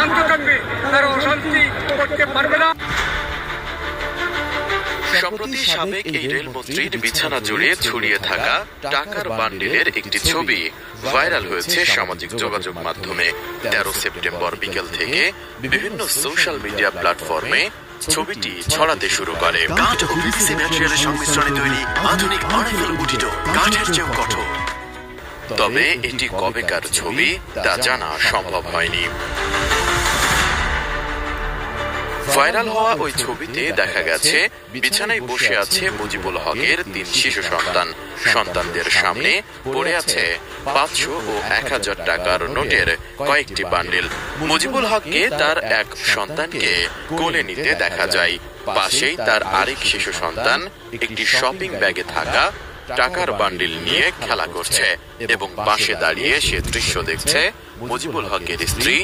শান্ত থাকবে, তারা অশান্তি করতে পারবে না। সম্প্রতি সাবেক এই রেলমন্ত্রীর বিছানা জুড়ে ছড়িয়ে থাকা টাকার বান্ডিলের একটি ছবি ভাইরাল হয়েছে সামাজিক যোগাযোগ মাধ্যমে। 13 সেপ্টেম্বর বিকেল থেকে বিভিন্ন সোশ্যাল মিডিয়া প্ল্যাটফর্মে ছবিটি ছড়াতে শুরু করে। কাঠ ও পিভিসি ম্যাটেরিয়ালের সংমিশ্রণে তৈরি আধুনিক আরএফএল উঠিত কাঠের চেয়েও কঠোর। তবে এটি কবেকার ছবি তা জানা সম্ভব হয়নি। ভাইরাল হওয়া ওই ছবিতে দেখা গেছে বিছানায় বসে আছে মুজিবুল হকের 3 শিশু সন্তান। সন্তানদের সামনে পড়ে আছে 500 ও 1000 টাকার নোটের কয়েকটি বান্ডিল। মুজিবুল হককে তার এক সন্তানকে কোলে নিতে দেখা যায়। পাশেই তার আরেক শিশু সন্তান একটি শপিং ব্যাগে থাকা টাকার বান্ডিল নিয়ে খেলা করছে এবং পাশে দাঁড়িয়ে সে দৃশ্য দেখছে মুজিবুল হকের স্ত্রী